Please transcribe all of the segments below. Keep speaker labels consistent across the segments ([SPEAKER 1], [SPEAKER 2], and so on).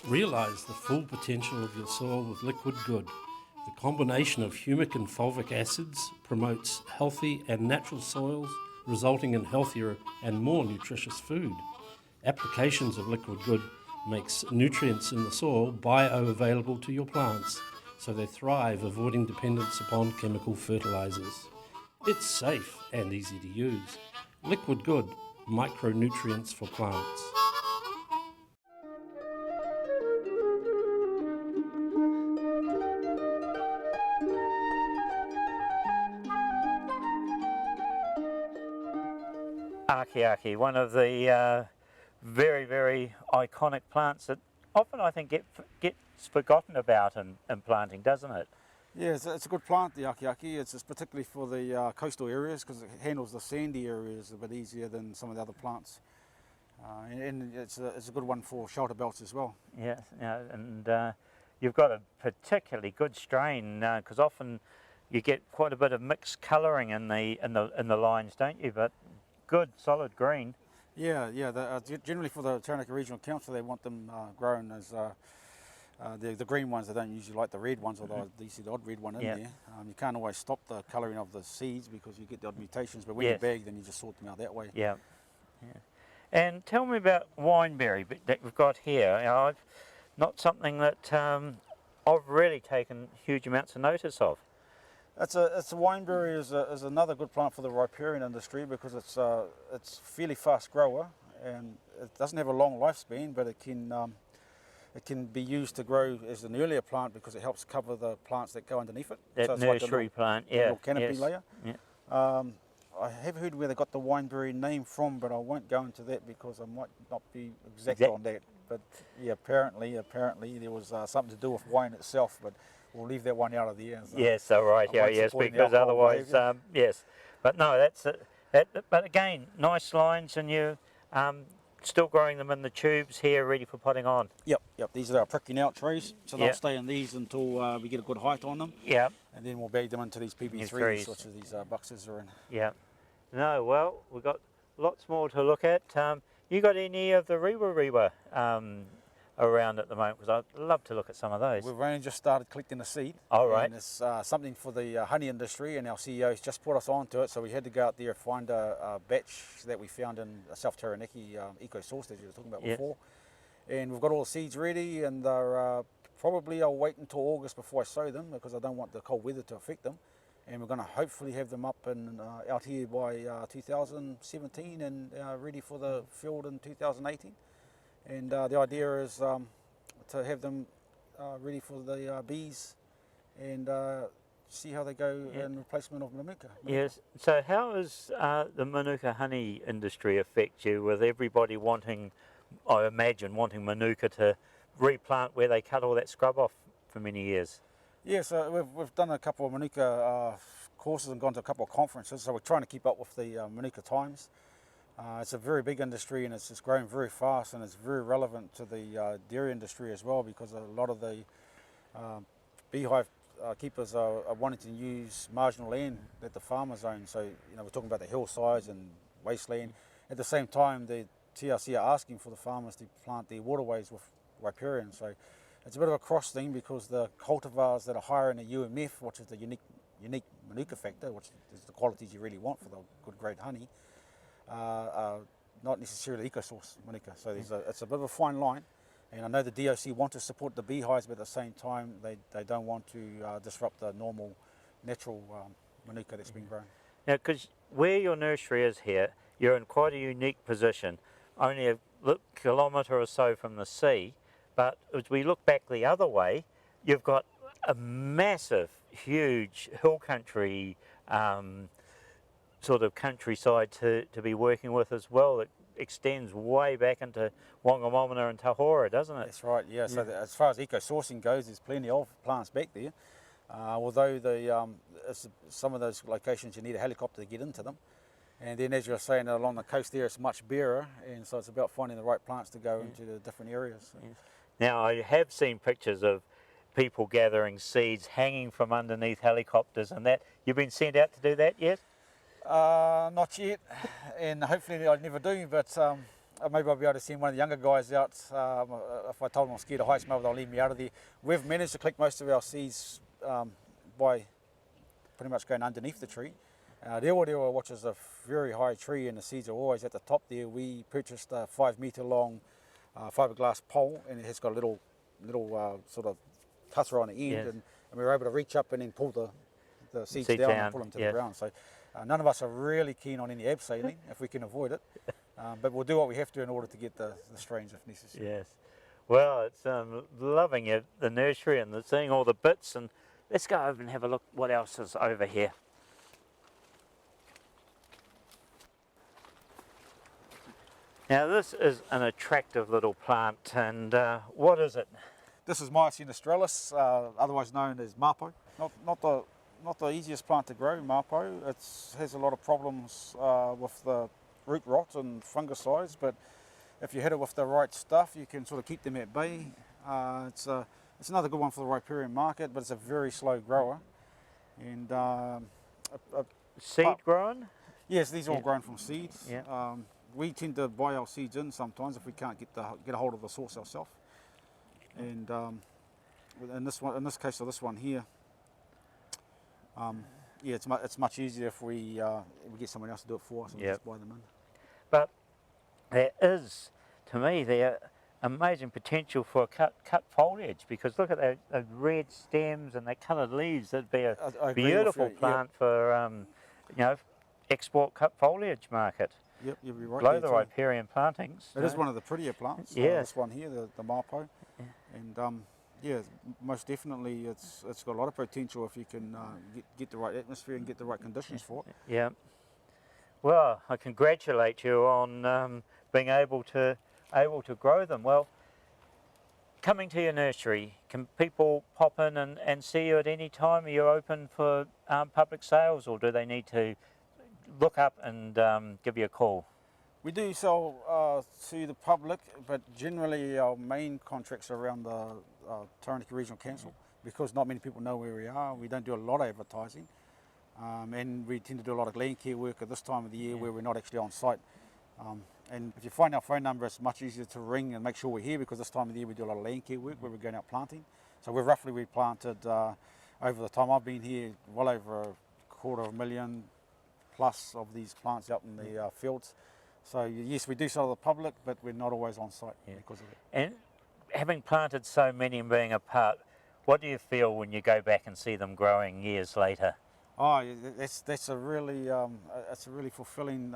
[SPEAKER 1] Realise the full potential of your soil with Liquid Good. The combination of humic and fulvic acids promotes healthy and natural soils, resulting in healthier and more nutritious food. Applications of Liquid Good makes nutrients in the soil bioavailable to your plants, so they thrive, avoiding dependence upon chemical fertilizers. It's safe and easy to use. Liquid Good, micronutrients for plants.
[SPEAKER 2] Aki, one of the very, very iconic plants that often I think gets forgotten about in planting, doesn't it?
[SPEAKER 3] Yeah, it's a good plant, the Aki. It's particularly for the coastal areas because it handles the sandy areas a bit easier than some of the other plants. And it's a good one for shelter belts as well.
[SPEAKER 2] Yeah, and you've got a particularly good strain because often you get quite a bit of mixed colouring in the lines, don't you? But good, solid green.
[SPEAKER 3] Yeah. Generally for the Taranaki Regional Council, they want them grown as the green ones. They don't usually like the red ones, although you see the odd red one in there. You can't always stop the colouring of the seeds because you get the odd mutations, but when you bag them, you just sort them out that way.
[SPEAKER 2] Yeah. And tell me about wineberry that we've got here. Not something that I've really taken huge amounts of notice of.
[SPEAKER 3] It's a wineberry is another good plant for the riparian industry because it's fairly fast grower and it doesn't have a long lifespan, but it can be used to grow as an earlier plant because it helps cover the plants that go underneath it.
[SPEAKER 2] That
[SPEAKER 3] so it's
[SPEAKER 2] nursery
[SPEAKER 3] like
[SPEAKER 2] plant,
[SPEAKER 3] little canopy layer.
[SPEAKER 2] Yeah.
[SPEAKER 3] I have heard where they got the wineberry name from, but I won't go into that because I might not be exact on that. But yeah, apparently there was something to do with wine itself, but we'll leave that one out of the air. So
[SPEAKER 2] yes, all right. Yes, because otherwise, yes. But no, that's it. But again, nice lines, and you still growing them in the tubes here, ready for potting on.
[SPEAKER 3] Yep. These are our pricking out trees, so they'll stay in these until we get a good height on them.
[SPEAKER 2] Yeah.
[SPEAKER 3] And then we'll bag them into these prt3s, which are these boxes are in.
[SPEAKER 2] Yeah. No, well, we've got lots more to look at. You got any of the rewa around at the moment? Because I'd love to look at some of those.
[SPEAKER 3] We've only just started collecting the seed.
[SPEAKER 2] All right.
[SPEAKER 3] And it's something for the honey industry, and our CEO's just put us onto it, so we had to go out there and find a batch that we found in South Taranaki Eco Source that you were talking about before. And we've got all the seeds ready, and they're probably I'll wait until August before I sow them because I don't want the cold weather to affect them. And we're going to hopefully have them up and out here by 2017 and ready for the field in 2018. And the idea is to have them ready for the bees and see how they go in replacement of Manuka.
[SPEAKER 2] Yes. So how does the Manuka honey industry affect you with everybody wanting, I imagine, wanting Manuka to replant where they cut all that scrub off for many years?
[SPEAKER 3] Yeah, so we've done a couple of Manuka courses and gone to a couple of conferences, so we're trying to keep up with the Manuka times. It's a very big industry and it's growing very fast, and it's very relevant to the dairy industry as well because a lot of the beehive keepers are wanting to use marginal land that the farmers own. So, we're talking about the hillsides and wasteland. At the same time, the TRC are asking for the farmers to plant their waterways with riparian. So it's a bit of a cross thing because the cultivars that are higher in the UMF, which is the unique Manuka factor, which is the qualities you really want for the good grade honey, are not necessarily EcoSource Manuka. So it's a bit of a fine line, and I know the DOC want to support the beehives, but at the same time they don't want to disrupt the normal natural Manuka that's been grown.
[SPEAKER 2] Now, because where your nursery is here, you're in quite a unique position, only a kilometre or so from the sea. But as we look back the other way, you've got a massive, huge hill country sort of countryside to be working with as well. That extends way back into Wongamomina and Tahora, doesn't it?
[SPEAKER 3] That's right, yeah. So as far as eco-sourcing goes, there's plenty of plants back there. Although some of those locations you need a helicopter to get into them. And then, as you're saying, along the coast there, it's much barer, and so it's about finding the right plants to go into the different areas. So.
[SPEAKER 2] Yes. Now, I have seen pictures of people gathering seeds hanging from underneath helicopters and that. You've been sent out to do that yet?
[SPEAKER 3] Not yet, and hopefully I never do, but maybe I'll be able to send one of the younger guys out. If I told them I'm scared of heights, maybe they'll leave me out of there. We've managed to collect most of our seeds by pretty much going underneath the tree. Rewa, which is a very high tree and the seeds are always at the top there, we purchased a 5 metre long fiberglass pole, and it has got a little sort of tussle on the end,
[SPEAKER 2] Yes.
[SPEAKER 3] and we were able to reach up and then pull the seeds
[SPEAKER 2] Seeds
[SPEAKER 3] down
[SPEAKER 2] down,
[SPEAKER 3] and pull them to
[SPEAKER 2] yes.
[SPEAKER 3] the ground. So none of us are really keen on any abseiling if we can avoid it, but we'll do what we have to in order to get the strains if necessary.
[SPEAKER 2] Yes. Well, it's loving it, the nursery and seeing all the bits, and let's go over and have a look what else is over here. Now this is an attractive little plant, and what is it?
[SPEAKER 3] This is Mycene australis, otherwise known as mapo. Not the easiest plant to grow, mapo. It has a lot of problems with the root rot and fungicides, but if you hit it with the right stuff, you can sort of keep them at bay. It's another good one for the riparian market, but it's a very slow grower. And
[SPEAKER 2] Seed grown?
[SPEAKER 3] yes, these are all
[SPEAKER 2] Yeah.
[SPEAKER 3] grown from seeds.
[SPEAKER 2] Yeah.
[SPEAKER 3] We tend to buy our seeds in sometimes if we can't get a hold of the source ourselves. And in this case of this one here, yeah, it's much easier if we get someone else to do it for us and
[SPEAKER 2] Yep.
[SPEAKER 3] just buy them in.
[SPEAKER 2] But there is, to me, there amazing potential for cut foliage, because look at those red stems and the coloured leaves. That'd be a
[SPEAKER 3] I agree with
[SPEAKER 2] beautiful
[SPEAKER 3] you, yep.
[SPEAKER 2] plant for export cut foliage market.
[SPEAKER 3] Yep, you'll be right
[SPEAKER 2] Below
[SPEAKER 3] there
[SPEAKER 2] the
[SPEAKER 3] too.
[SPEAKER 2] riparian plantings.
[SPEAKER 3] It is one of the prettier plants.
[SPEAKER 2] Yes.
[SPEAKER 3] This one here, the mapo, and yeah, most definitely it's got a lot of potential if you can get the right atmosphere and get the right conditions for it.
[SPEAKER 2] Yeah. Well, I congratulate you on being able to grow them. Well, coming to your nursery, can people pop in and see you at any time? Are you open for public sales, or do they need to look up and give you a call?
[SPEAKER 3] We do sell to the public, but generally our main contracts are around the Taranaki Regional Council, because not many people know where we are. We don't do a lot of advertising, and we tend to do a lot of land care work at this time of the year where we're not actually on site. And if you find our phone number, it's much easier to ring and make sure we're here, because this time of the year we do a lot of land care work where we're going out planting. So we planted over the time I've been here well over 250,000 plus of these plants out in the fields. So yes, we do sell to the public, but we're not always on site because of it.
[SPEAKER 2] And having planted so many and being a part, what do you feel when you go back and see them growing years later?
[SPEAKER 3] Oh, yeah, that's a really fulfilling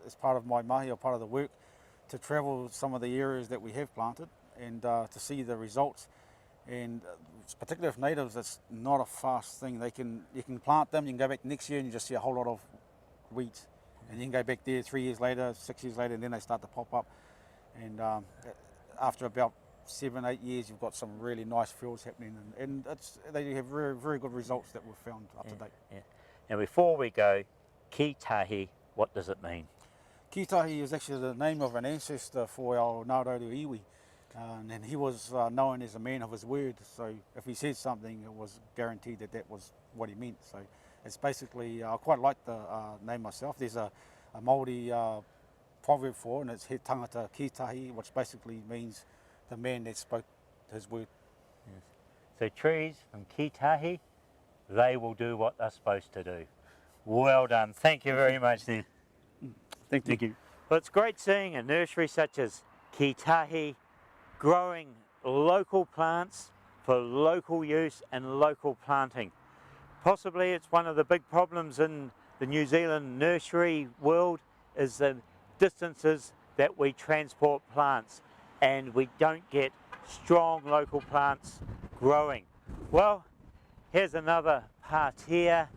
[SPEAKER 3] as part of my mahi, or part of the work, to travel some of the areas that we have planted and to see the results. And particularly with natives, it's not a fast thing. You can plant them, you can go back next year and you just see a whole lot of weeds. And you can go back there 3 years later, 6 years later, and then they start to pop up. And after about 7, 8 years, you've got some really nice fields happening, and they have very, very good results that we've found up to date.
[SPEAKER 2] Yeah. Now, before we go, Kii Tahi, what does it mean?
[SPEAKER 3] Kii Tahi is actually the name of an ancestor for our Ngāroru iwi, and he was known as a man of his word. So if he said something, it was guaranteed that was what he meant. So it's basically, I quite like the name myself. There's a Māori proverb for it, and it's he tangata Kii Tahi, which basically means the man that spoke his word.
[SPEAKER 2] Yes. So trees from Kii Tahi, they will do what they're supposed to do. Well done. Thank you very much then.
[SPEAKER 3] Thank you.
[SPEAKER 2] Well, it's great seeing a nursery such as Kii Tahi growing local plants for local use and local planting. Possibly it's one of the big problems in the New Zealand nursery world is the distances that we transport plants, and we don't get strong local plants growing. Well, here's another partia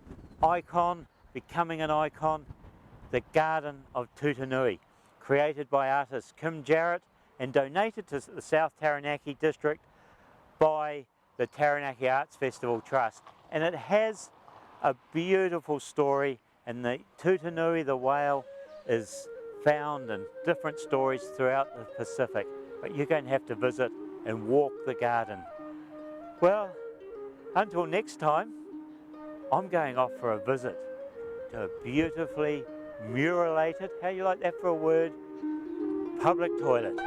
[SPEAKER 2] icon, becoming an icon, the Garden of Tutanui, created by artist Kim Jarrett and donated to the South Taranaki district by the Taranaki Arts Festival Trust. And it has a beautiful story, and the Tutanui, the whale, is found in different stories throughout the Pacific. But you're going to have to visit and walk the garden. Well, until next time, I'm going off for a visit to a beautifully muralated, how do you like that for a word? public toilet.